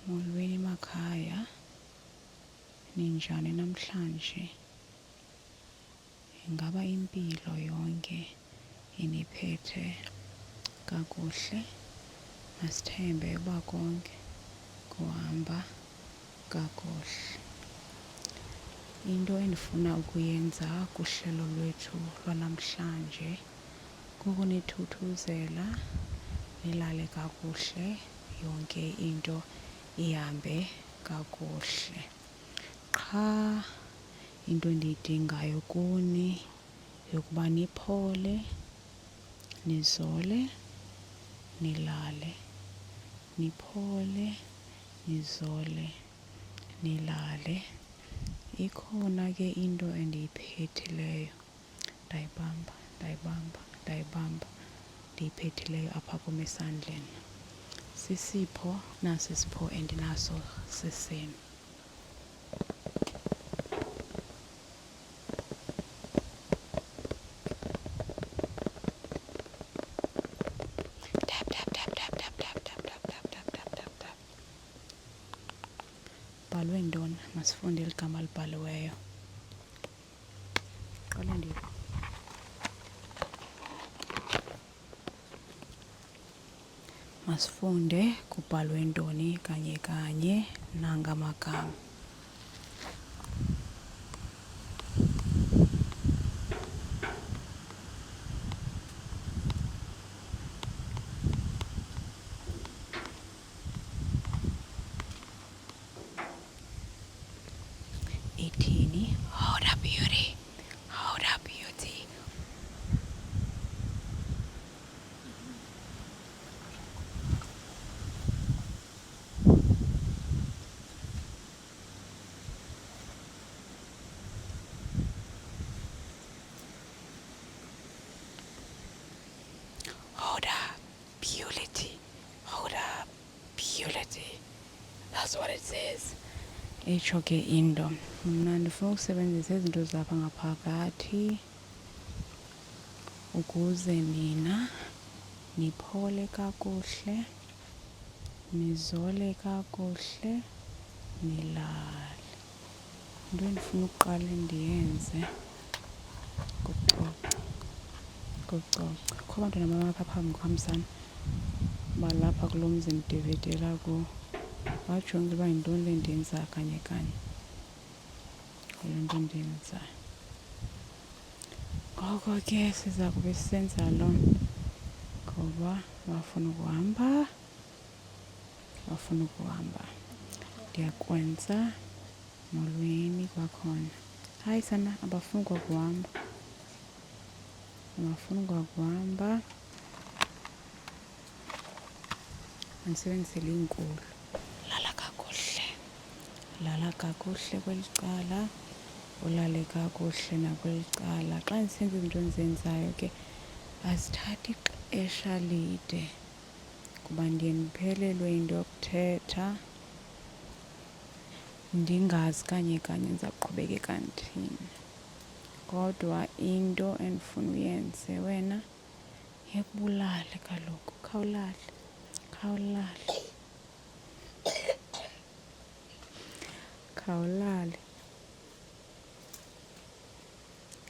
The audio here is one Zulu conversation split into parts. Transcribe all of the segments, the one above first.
Molweni makhaya, ninjani namhlanje? Ingaba impilo yonke iniphethe kakuhle? Masithembe uba konke kuhamba kakuhle. Into endifuna ukuyenza kuhlelo lwethu lwanamhlanje kukunithuthuzela nilale kakuhle, yonke into ihambe kakuhle. Qha into endiyidingayo kuni yokuba niphole, nizole, nilale. Niphole, nizole, nilale. Ikhona ke into endiyiphethileyo, ndayibamba, ndiyiphethileyo apha kum esandleni. Sisipho, nasi isipho endinaso sesenu. Bhalwe ntoni? Masifunde eli gama libhaliweyo. Qale ndiphi? Masifunde kubhalwe ntoni kanye kanye nangamagama. Ithini? Hold up beauty. Hold up beauty. Hold up beauty. Hold up beauty. That's what it says. Itsho ke into. Mna ndifuna ukusebenzisa izinto zapha ngaphakathi ukuze nina niphole kakuhle, nizole kakuhle, nilale. Into endifuna uqale ndiyenze kucoca. Kukho abantwana bapha phambi kwam sana balapha kulo mzi ndidividela kuwo. Bajongile uba yintoni le ndiyenzayo kanye kanye. Yile nto ndiyenzayo. Ngoko ke siza kube sisenza loo nto ngoba bafuna ukuhamba. Ndiyakwenza. Molweni kwakhona. Hayi sana, abafuni kwakuhamba. Andisebenzisele iinkulu. Lala kakuhle kweli cala, ulale kakuhle nakweli cala. Xa ndisenza izinto endizenzayo ke azithathi ixesha lide kuba ndiye ndiphelelwe yinto yokuthetha ndingazi kanye kanye ndizawuqhubekeka ndithini. Kodwa into endifuna uyenze wena yekubulale kaloku. Khawulale.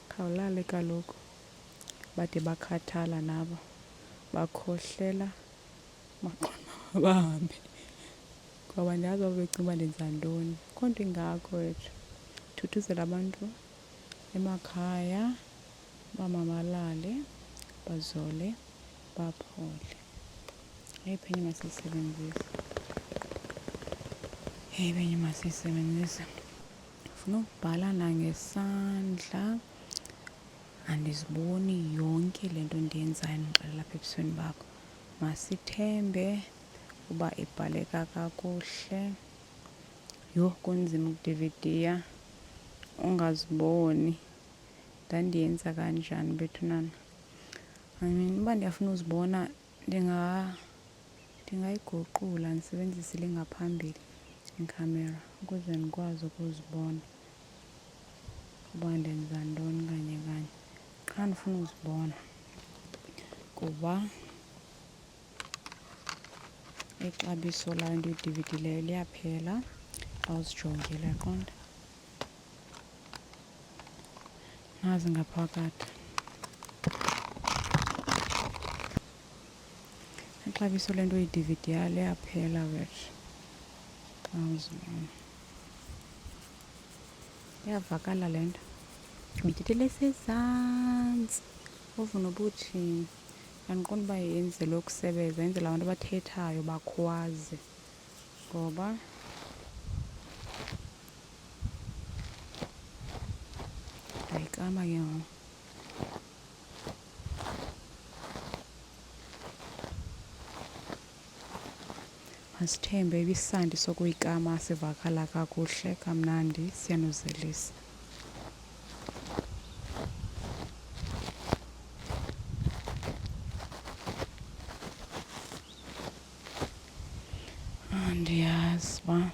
Khawulale kaloku. Bade bakhathala nabo, bakhohlela baqonda bahambe. Ngoba andiyazi uba becinga uba ndenza ntoni. Akho nto ingako wethu. Thuthuzela abantu emakhaya uba mabalale, bazole, baphole. Yeyiphi enye masiyisebenzise? Ndifuna ukubhala nangesandla. Andiziboni yonke le nto ndiyenzayo ndixelela apha ebusweni bakho. Masithembe uba ibhaleka kakuhle. Yho, kunzima ukudividiya ungaziboni. Ndandiyenza kanjani bethunana? Uba ndiyafuna uzibona ndingayiguqula ndisebenzise le ngaphambili ikhamera ukuze ndikwazi ukuzibona uba ndenza ntoni kanye kanye. Qha ndifuna uzibona kuba ixabiso lale nto uyidividileyo liyaphela awuzijongile qonda. Nazi ngaphakathi ixabiso le nto uyidividileyo liyaphela wethu. Awuzibona iyavakala le nto ibithethele sezantsi phofu noba uthini. Andiqondi uba yenzelwe ukusebenza, yenzela abantu abathethayo bakhwaze ngoba ndayikama ke ngoku. Masithembe ibisandi sokuyikama sivakala kakuhle kamnandi siyanozelisa. Andiyazi uba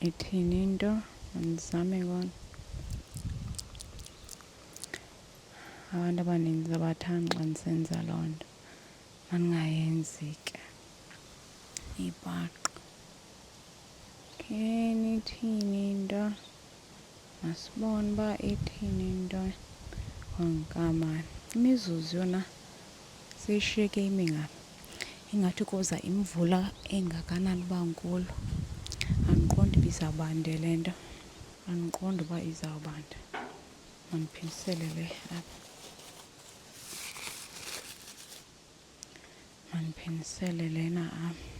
ithini into, andizame ngona. Abantu abaninzi abathandi xa ndisenza loo nto, mandingayenzi ke ibhaqa. Kheni ithini into, masibone uba ithini into. Onkamane imizuzu yona seyishiyeke imingaphi, ingathi kuza imvula engakanani uba nkulu. Andiqondi uba izawubanda le nto, andiqondi uba izawubanda. Mandiphindisele le apha, mandiphindisele lena apha.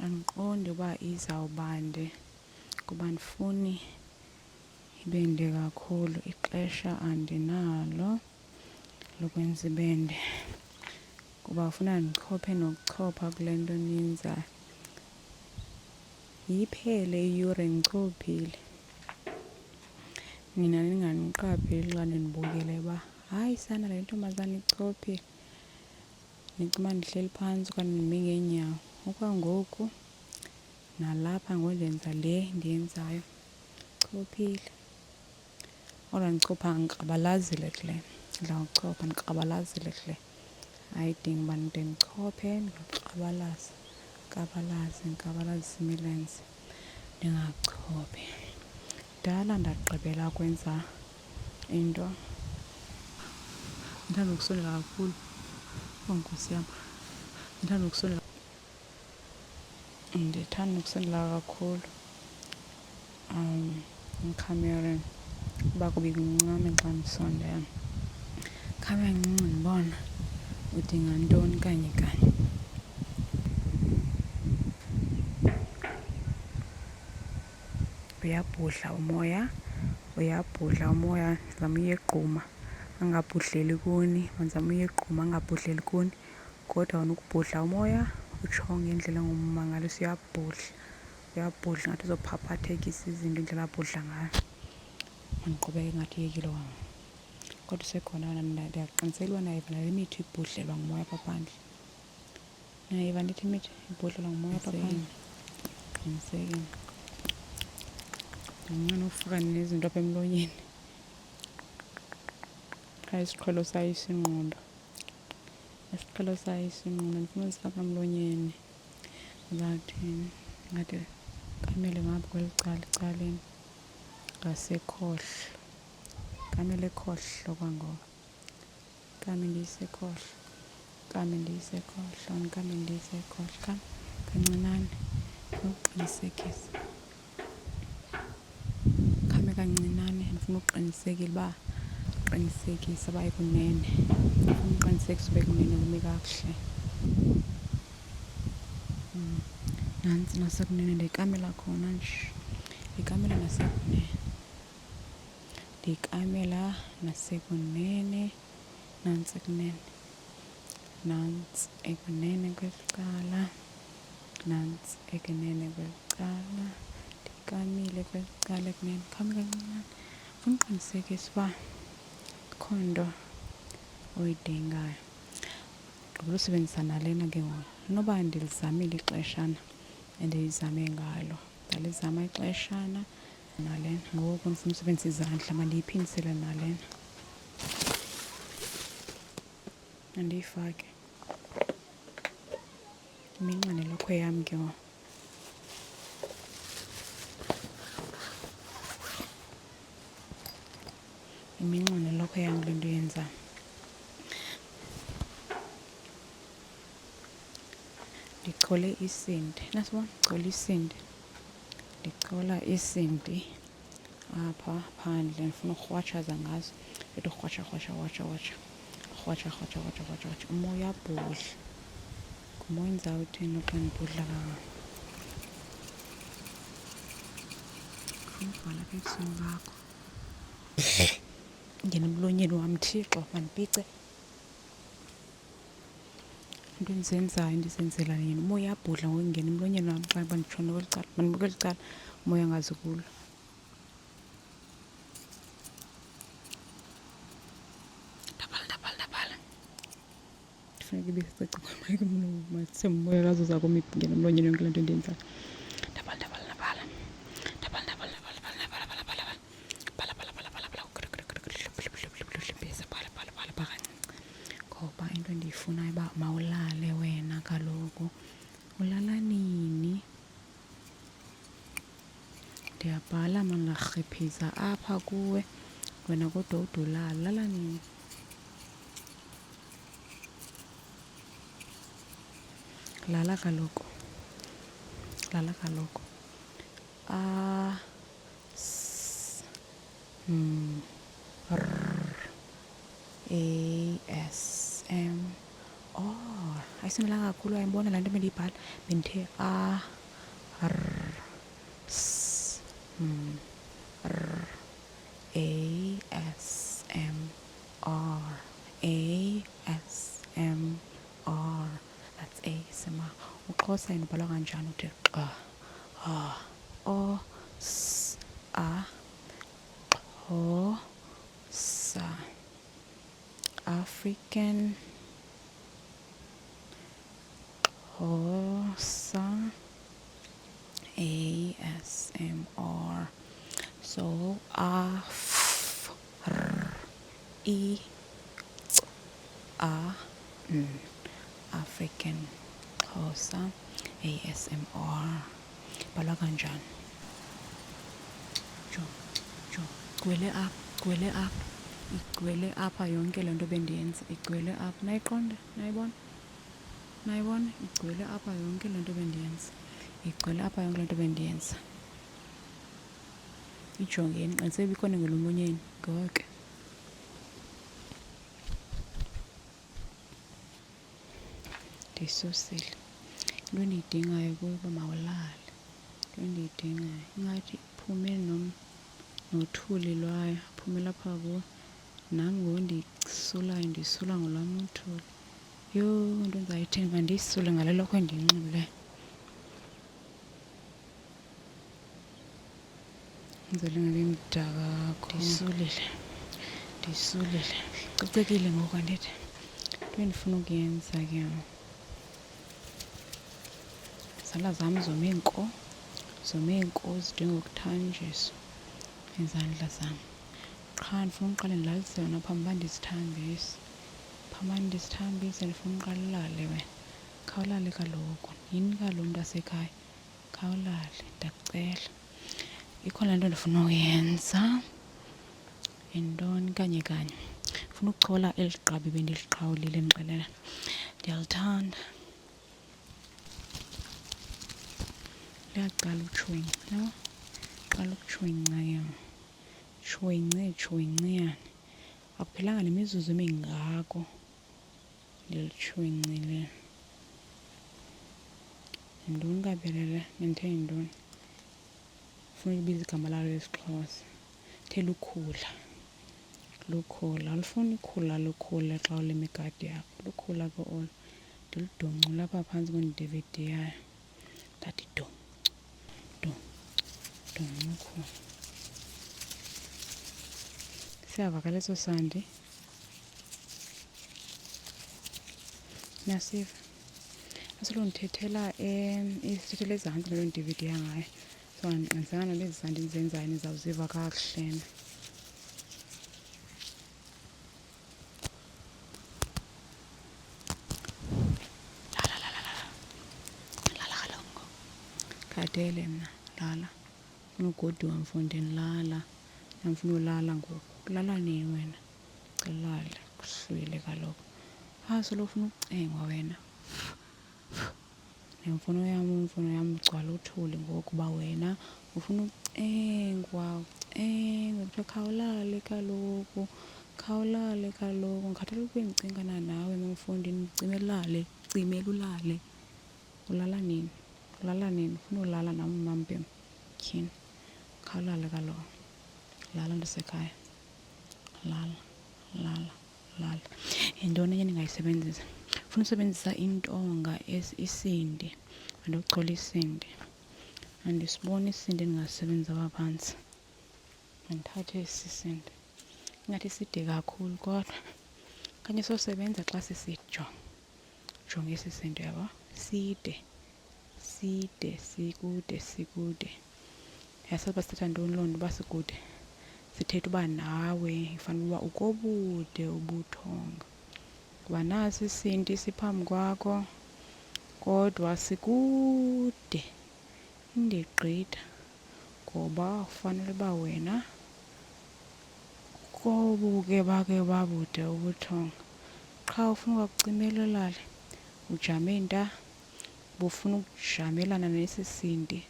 Andiqondi uba izawubande kuba andifuni ibende kakhulu. Ixesha andinalo lokwenza ibende kuba ufuna ndichophe nokuchopha kule nto niyenzayo. Yiphele iyure ndichophile, nina ningandiqapheli xa nindibukele uba hayi sana le ntombazana ichophile. Nicinga uba ndihleli phantsi okanye ndime ngeenyawo. Okwangoku nalapha ngoku ndenza le ndiyenzayo chophile. Kodwa ndichopha ndikrabalazile kule, ndizawuchopha ndikrabalazile kule. Ayidingi uba ndide ndichophe ndikrabalaze, ndikrabalazise imilenze ndingachophi. Kudala ndagqibela kwenza into. Ndithanda ukusondela kakhulu, oh Nkosi yam, ndithanda ukusondela kakhulu ekhamereni uba kube kuncame xa ndisondela. Khamera encinci ndibona udinga ntoni kanye kanye. Uyabhudla umoya, zama uyegquma angabhudleli kuni, manzama uyegquma angabhudleli kuni. Kodwa wena ukubhudla umoya utsho ngendlela engummangaliso. Uyabhudla ngathi uzophaphathekisa izinto indlela abhudla ngayo. Mandiqhubeke ngathi uyekile wam. Kodwa usekhona wena, ndiyaqiniseka uba nayiva nale mithi ibhudlelwa ngumoya apha phandle. Nayiva ndithi imithi ibhudlelwa ngumoya apha phandle. Qinisekeni. Ndinqena ufaka nezinto apha emlonyeni. Qha isiqhelo sayo isingqondo. Isiqhelo sayo isingqondo ndifuna uzifaka emlonyeni. Ndizawuthini? Ngathi kamele ngapha kweli cala ecaleni ngasekhohlo. Kamele ekhohlo kwangoko. Kame ndiyisekhohlo. Kame ndiyisekhohlo. Kame ndiyisekhohlo. Kame kancinane ukuqinisekisa. Kame kancinane ndifuna uqinisekile uba uqinisekisa uba ikunene. Ndifuna uqinisekisa uba ikunene kume kakuhle. Nantsi nasekunene ndiyikamela khona nje. Ndiyikamela nasekunene. Ndiyikamela nasekunene. Nantsi ekunene. Nantsi ekunene kweli cala. Nantsi ekunene kweli cala. Ndiyikamile kweli cala ekunene. Kame kancinane. Ndifuna uqinisekisa uba akho nto oyidingayo. Gqibela usebenzisa nalena ke ngoku. Noba ndilizamile ixeshana endiyizame ngalo, ndalizama ixeshana nalena. Ngoku ndifuna usebenzisa izandla, mandiyiphindisele nalena. Mandiyifake. iminqa nelokhwe yam ke iminqa nelokhwe yam le nto yenza. Ndichole isindi, nasibona ndichole isindi. Ndichola isindi apha phandle, ndifuna ukrwatshaza ngazo. Ethi ukrwatsha krwatsha watsha watsha, krwatsha krwatsha watsha watsha watsha. Umoya uyabhudla. Ngumoya endizawuthini xa ndibhudla kangaka? Ndifuna ubhala apha ebusweni bakho. Ngena emlonyeni wam, Thixo mandipice. Into endizenzayo ndizenzela yena. Umoya uyabhudla ngoku ngena emlonyeni wam xa nditshona kweli cala. Mandikweli cala umoya angazi kulo. Ndabhala. Ndifuneka ibisicaca kwamayike umlomo. Masise umoya akazuza kum ngena emlonyeni yonke le nto endiyenzayo. Ndabhala. Ngoba into endiyifunayo uba mawulale wena kaloku. Ulala nini? Ndiyabhala mandarhiphiza apha kuwe, wena kodwa udulala. Ulala nini? Lala kaloku. Ayisinelanga kakhulu, ayibona laa nto bendiyibhala. Bendithe ASMR. That's ASMR. UXhosa yena ubhalwa kanjani? Uthi Xhosa. African Xhosa ASMR. So African Xhosa ASMR. Bhalwa kanjani? Jo. Igcwele apha yonke le nto bendiyenza. Igcwele apha. Nayiqonda? Nayibona? Igcwele apha yonke le nto bendiyenza. Ijongeni, qiniseka ikhona ngelomonyeni. Ngoke. Ndisusile. Into endiyidingayo kuba mawulale. Into endiyidingayo. Ingathi iphume nothuli lwayo. Phumela apha kuwe. Nam ngoku ndiyisulayo, ndisula ngolwam uthuli. Yho, into endizayithini mandiyisule ngale lokhwe endiyinxibileyo. Ndizele ngabe mdaka kakhulu. Ndisulile. Cocekile ngoku andithi. Into endifuna ukuyenza ke izandla zam zome nko zidinga ukuthanjiswa. Izandla zam qha ndifuna uqale ndilalise wena phambi uba ndizithambise. Ndifuna uqala ulale wena. Khawulale kaloku. Yini kaloku mntasekhaya? Khawulale ndiyakucela. Ikhona le nto ndifuna uyenza. Yintoni kanye? Ndifuna ukuchola eli gqabi bendiliqhawulile ndixelela. Ndiyalithanda. Liyaqala utshwinca, yabo? Qala ukutshwinca ke. Tshwince. Akuphelanga nemizuzu emingako ndilitshwincile. Yintoni kabelele? Bendithe yintoni? Funa uyibiza igama lalo lesiXhosa. The lukhula. Alufuni ikhula lukhule xa ulima igadi yakho. Lukhula ke olo. Ndiludongcula apha phantsi kwe-DVD yayo. Ndathi dong ukhula. Siyavakala eso sandi? Niyasiva? Asolo ndithethela ezantsi ngalo DVD yangayo. So andiqinisanga nto ezi sandi ndizenzayo nizawuziva kakuhlena. ndithathele mna lala unogodiwa mfondini lala ndifuna ulala ngoku kulala nini wena cilale kuhlwile kaloku solo ufuna ukucengwa wena nemfuno yam ugcwala uthuli ngokuba wena ufuna ukucengwa kuthiwa khawulale kaloku ngikhathele ukuba ndicingana nawe emfondini cimela ulale ulala nini ufuna ulala nam mampim tyhini khawulale kaloku lala ndisekhaya lala yintoni enye endingayisebenzisa ufuna usebenzisa intonga isindi andokuchola isindi andisiboni isindi endingasebenzisa apha phantsi mandithathe esi sindi ingathi side kakhulu kodwa kanye sosebenza xa sisijonga jonga esi sindi yabo side sikude yasazi uba sithetha ntoni loo nto uba sikude sithetha uba nawe ifanele uba ukobude ubuthonga kuba nasi isindi siphambi kwakho kodwa sikude indigqitha ngoba ufanele uba wena kobuke bake babude ubuthonga qha ufuna ukucimela ulale ujame nta bufuna ukujamelana nesi sindi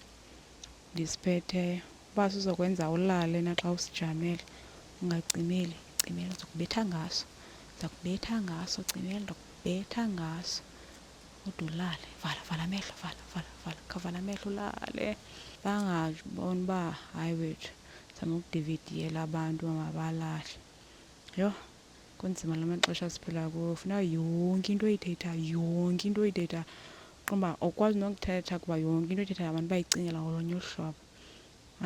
ndisiphetheyo uba sizokwenza ulale naxa usijamele ungacimeli cimela uzokubetha ngaso cimela ndokubetha ngaso kodwa ulale vala amehlo khavala amehlo ulale bangaboni uba hayi wethu zama ukudividiyela abantu mabalale yho kunzima la maxesha siphila kuwo funeka yonke into oyithethayo qomba awukwazi nokuthetha kuba yonke into oyithethayo abantu bayicingela ngolunye uhlobo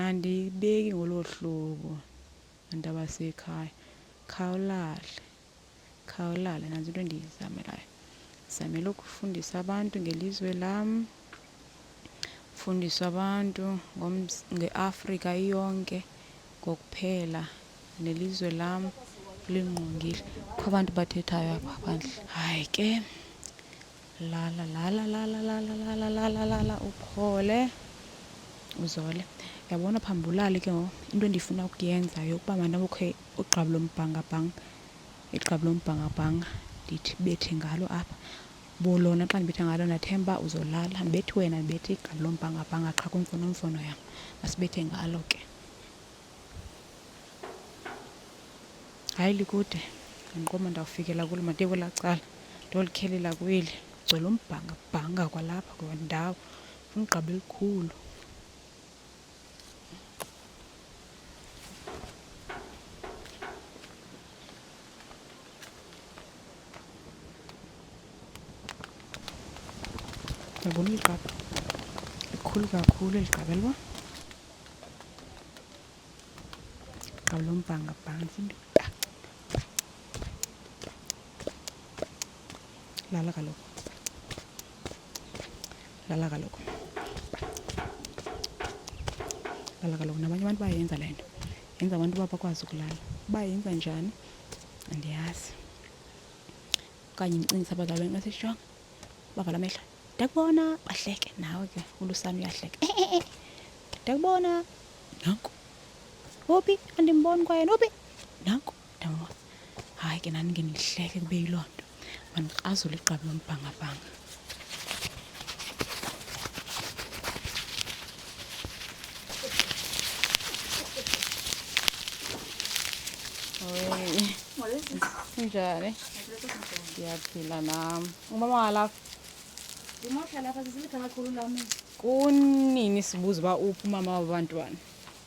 andiyibeki ngolo hlobo abantu abasekhaya khawulale nanzi into endiyizamelayo ndizamela ukufundisa abantu ngelizwe lam fundisa abantu ngeAfrika iyonke ngokuphela nelizwe lam lingqongile kho abantu bathethayo apha phandle hayi ke lala uphole uzole yabona phambi ulale ke ngoku into endifuna ukuyenza yokuba mandabukho igqabi lombhangabhanga ndithi bethe ngalo apha bolona xa ndibetha ngalo ndathemba uzolala ndibethi wena ndibethe igqabi lombhangabhanga qha kwimfonomfono yam masibethe ngalo ke hayi likude ndiqoma ndawufikela kulo made kwelaa cala ndolukhelela kweli gcwele umbhangabhanga kwalapha kwandawo funa igqabi elikhulu yabona igqabi likhulu kakhulu eli gqabi elibona igqabi lombhangabhanga sindi lala kaloku nabanye abantu bayenza le nto yenza abantu uba bakwazi ukulala uba yenza njani andiyazi okanye ndicingisa abazalwane xa sijonga bavala amehlo ndakubona bahleke nawe ke ulusana uyahleka ndakubona nanku uphi andimboni kwaye uphi nanku ndambona hayi ke nani ke ndihleke kube yiloo nto mandikrazule igqabi lombhangabhanga njani ndiyaphila nam umama walapha kunini sibuza uba uphi umama wabantwana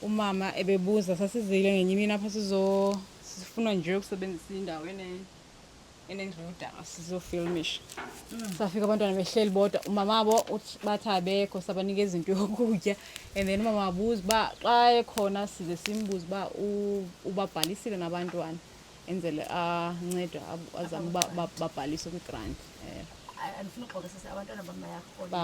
umama ebebuza sasizile ngenye imini apha sifuna nje ukusebenzisa indawo enendludanga sizofilmisha safika abantwana behleli bodwa umama wabo bathi abekho sabanika izinto yokutya and then umama wabuza uba xa ekhona size simbuze uba ubabhalisile nabantwana enzele ancedwe azame uba babhaliswe kwigranti andifuna uxokisisa abantwana bam bayarhola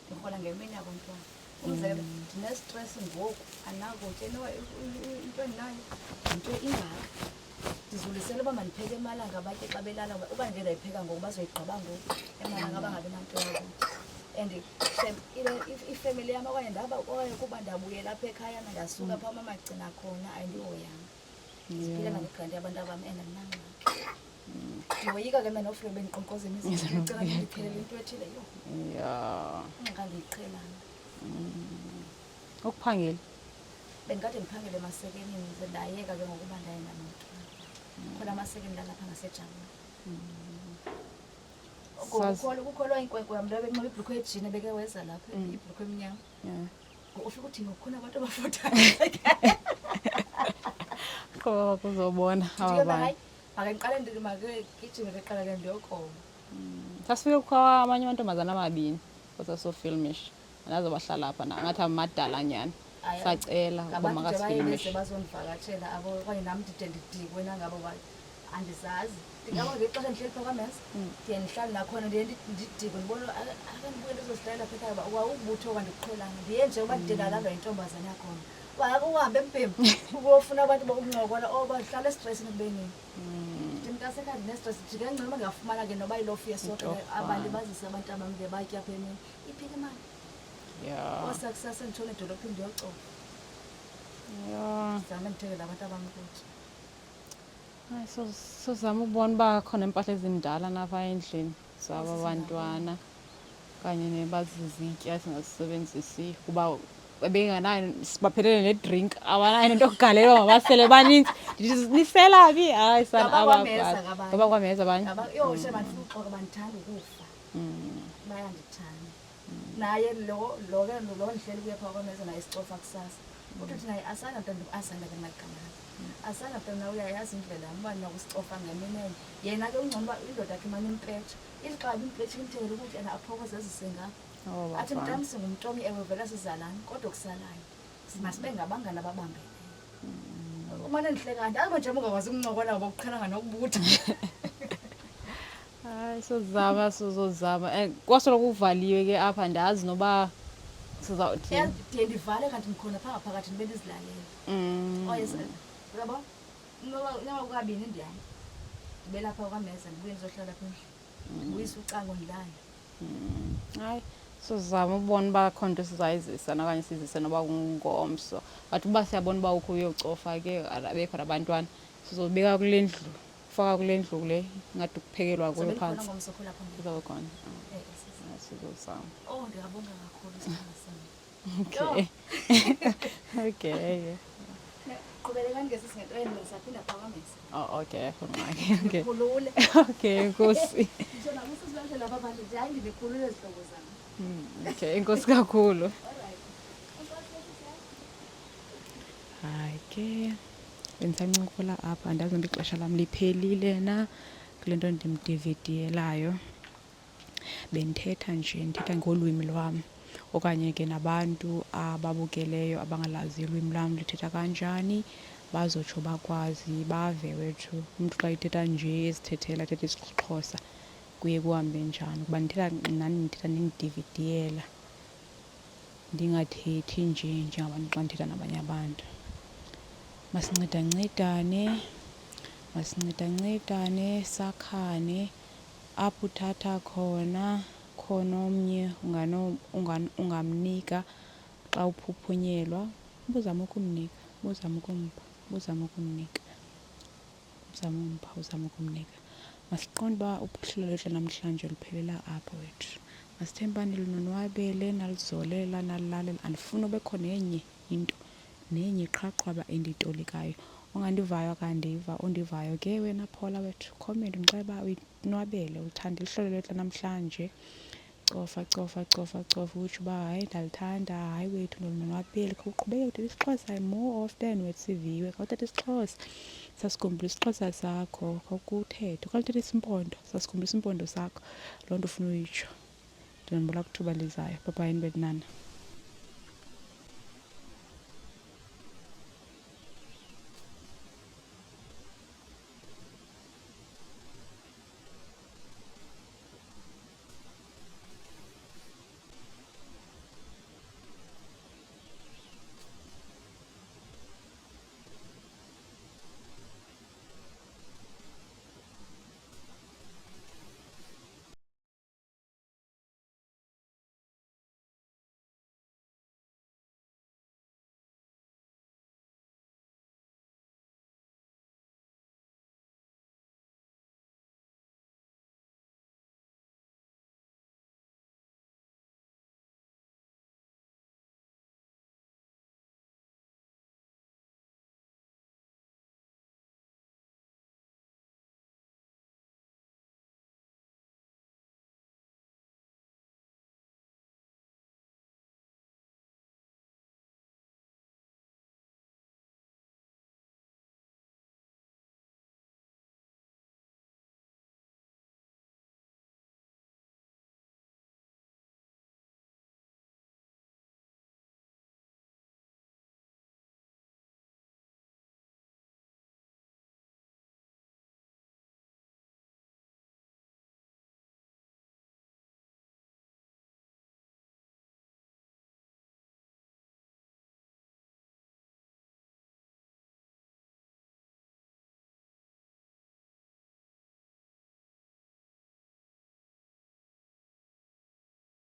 ndirhola ngemini yabantwana umzekelo ndinestress ngoku anakutya into endinayo yinto ingaka ndizulisele uba mandipheke emalanga batye xa belala uba ndike ndayipheka ngoku bazoyigqiba ngoku emalanga bangabi nanto yakutya and ifemeli yam okanye kuba ndabuyela apha ekhaya ndasuka phaa mama agcina khona ayindihoyanga ndiziphila nangegranti yabantu abam and andinangxaki ndiyoyika ke mna nofike bendiqonqoza imizicela ndiphelele into ethile yho ngandiyiqhelanga ukuphangela bendikade ndiphangele emasekenini ze ndayeka ke ngokuba ndayenda nomntwana khona amasekeni ndalapha ngasejabula kukholwa inkwenkwe yam benxiba ibhulukhwe ejini bekeweza lapha ibhulukhwe emnyama ufike uthi ngokukhona abantu abafuthayo kuzobona hayi makendiqale makegijime keqala ke ndiyokoma sasifike kukho amanye amantombazana amabini kwasasofilmish anazo bahlala apha ngathi amadala nyani sacela ukuba makasifilmishe bazondivakatshela abo okanye nam ndide ndidikwe nangabo andizazi ndingaba ngexesha ndihleli phaa kwameza ndiye ndihlale nakhona ndiye ndidikwe ndibona akandibuye ndizozihlalela apha ekhaya uba ukubutho okwandiqhelanga ndiye nje uba ndide ndalandwa yintombazana yakhona uhambe empempu ubofuna abantu bokuncokola bahlala estressini kubenini ndimntasekhaya ndinestress ndike ngcono uba ngafumana ke noba ilofu yesoka abalibazisa abantu abam ke batya apha emini iphike imali osakusasa nditshona edolophini ndiyocofa zame ndithengela abantu abam ukutya sozama ukubona uba khona impahla ezimdala napha endlini zabo abantwana kanye nebazizitya singazisebenzisi kuba benganayo baphelele nedrink abanayo nento yokugalelwa mabasele baninzi nisela phi hayi ngoba kwameza abanye yoshe bandifuna uxoka bandithanda ukufa bayandithanda naye lo ndihleli kuye phaa kwameza naye sicofa kusasa uthi naye asanda ke magama asanda mntana uyayazi indlela yam uba nakusicofa ngemini enye yena ke ungcono uba indoda yakhe imane impetsha iliqaba impetsha imthengele ukutya aphokoze ezisengapha athi mntam singumntomi ewe vela sizalana kodwa kusalayo masibe ngabangani ababambeneyo umane ndihleka andazi nje ungakwazi ukuncokola ngoba kuqhelanga nokubutha hayi sizozama kwasoloko kuvaliwe ke apha andazi noba sizawuthi ndiye ndivale kanti ndikhona phaa ngaphakathi ndibe ndizilalele yabo noba kukabini ndiyani ndibe lapha kwameza ndibuye ndizohlala apha endlini ndibuyise ucango ndilale hayi sizama ukubona uba khona into sizayizisa nakanye sizise noba ngomso but uba siyabona uba ukho uyocofa ke abekho nabantwana sizobeka kule ndlu faka kule ndlu kule ngathi ukuphekelwa kuyo phansi kuzobe khona sizozama ndiyabonga kakhulu okay qhubelekani ngesisingento ndisaphinda phaa kwameza okay okay nkosi hayi ndibekhulule zihlobo zam okay inkosi kakhulu hayi ke bendisancokola apha andazi noba ixesha lam liphelile na kule nto ndimdividiyelayo bendithetha ngolwimi lwam okanye ke nabantu ababukeleyo abangalazi ulwimi lwam lithetha kanjani bazotsho bakwazi bave wethu umntu xa ithetha nje ezithethela athetha isiXhosa kuye kuhambe njani kuba ndithetha nindividiyela ndingathethi nje njengabantu xa ndithetha nabanye abantu masincedane sakhane apho uthatha khona omnye ungamnika xa uphuphunyelwa uzame ukumnika masiqonde uba uphuhlo lwethu namhlanje luphelela apho wethu masithembane linonwabele nalizolela nalilalela andifuni ube khona nenye iqhaqhwaba endiyitolikayo ongandivayo akandiva ondivayo ke wena Paula wethu comment ndicela uba uyinwabele uthanda ihlelo lethu namhlanje cofa utsho uba hayi ndalithanda hayi wethu ndolonwabele uqhubeke uthetha isiXhosa more often wethu siviwe khawuthetha isiXhosa sasikhumbula isiXhosa sakho khawukuthethe okanye uthetha isimpondo sasikhumbula isimpondo sakho loo nto ufuna uyitsho ndinambula kwithuba lizayo bye bye nina